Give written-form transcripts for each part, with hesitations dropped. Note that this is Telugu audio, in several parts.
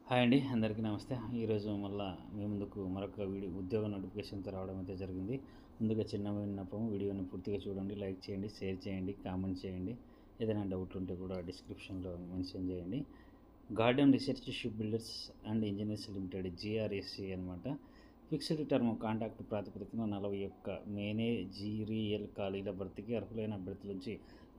హాయ్ అండి, అందరికీ నమస్తే. ఈరోజు మళ్ళా మీ ముందుకు మరొక ఉద్యోగ నోటిఫికేషన్తో రావడం అయితే జరిగింది. ముందుగా చిన్న విన్నపం, వీడియోని పూర్తిగా చూడండి, లైక్ చేయండి, షేర్ చేయండి, కామెంట్ చేయండి. ఏదైనా డౌట్ ఉంటే కూడా డిస్క్రిప్షన్లో మెన్షన్ చేయండి. Garden research ship builders and engineers limited GRSC అనమాట. ఫిక్స్డ్ టర్మ్ కాంట్రాక్ట్ ప్రాతిపదికన 41 మేనేజీరియల్ ఖాళీల భర్తీకి అర్హులైన అభ్యర్థుల నుంచి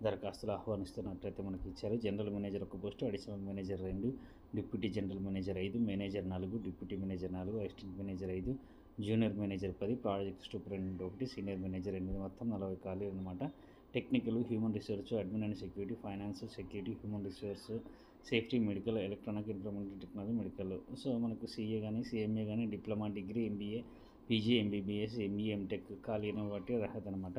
దరఖాస్తులు ఆహ్వానిస్తున్నట్లయితే మనకి ఇచ్చారు. జనరల్ మేనేజర్ ఒక post, additional manager 2, deputy general manager 5, manager 4, deputy manager 4, assistant manager 5, junior manager 10, project superintendent 1, senior manager 8, మొత్తం 40 ఖాళీలు అనమాట. Technical, human resource, admin and security, finance, security, human resource, safety, medical, electronic information technology, medical. So మనకు CA కానీ, CMA కానీ, diploma, degree, MBA, PG, MBBS, ME, MTech ఖాళీని బట్టి అర్హత అనమాట.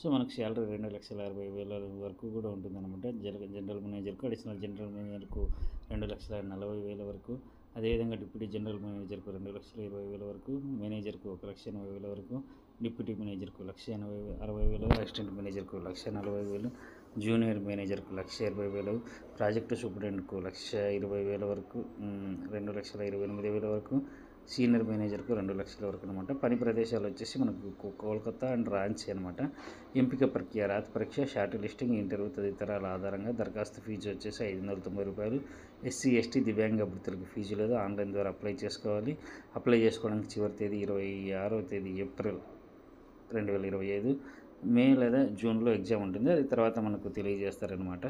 సో మనకు శాలరీ 2,60,000 వరకు కూడా ఉంటుందన్నమాట. జనరల్ మేనేజర్కు, అడిషనల్ జనరల్ మేనేజర్కు 2,40,000 వరకు, అదేవిధంగా డిప్యూటీ జనరల్ మేనేజర్కు 2,20,000 వరకు, మేనేజర్కు 1,80,000 వరకు, డిప్యూటీ మేనేజర్కు 1,60,000, అసిస్టెంట్ మేనేజర్కు 1,40,000, జూనియర్ మేనేజర్కు 1,20,000, ప్రాజెక్టు సూపరింటెండెంట్కు 1,20,000 వరకు, 2,28,000 వరకు, సీనియర్ మేనేజర్కు 2,00,000 వరకు అనమాట. పని ప్రదేశాలు వచ్చేసి మనకు కోల్కతా అండ్ రాంచీ అనమాట. ఎంపిక ప్రక్రియ రాత పరీక్ష, షార్ట్ లిస్టింగ్, ఇంటర్వ్యూ తదితరాల ఆధారంగా దరఖాస్తు ఫీజు వచ్చేసి రూ. 590. SC, ST, దివ్యాంగ అభ్యర్థులకు ఫీజు లేదు. ఆన్లైన్ ద్వారా అప్లై చేసుకోవాలి. అప్లై చేసుకోవడానికి చివరి తేదీ 26వ తేదీ ఏప్రిల్ 2025. మే లేదా జూన్లో ఎగ్జామ్ ఉంటుంది. అది తర్వాత మనకు తెలియజేస్తారనమాట.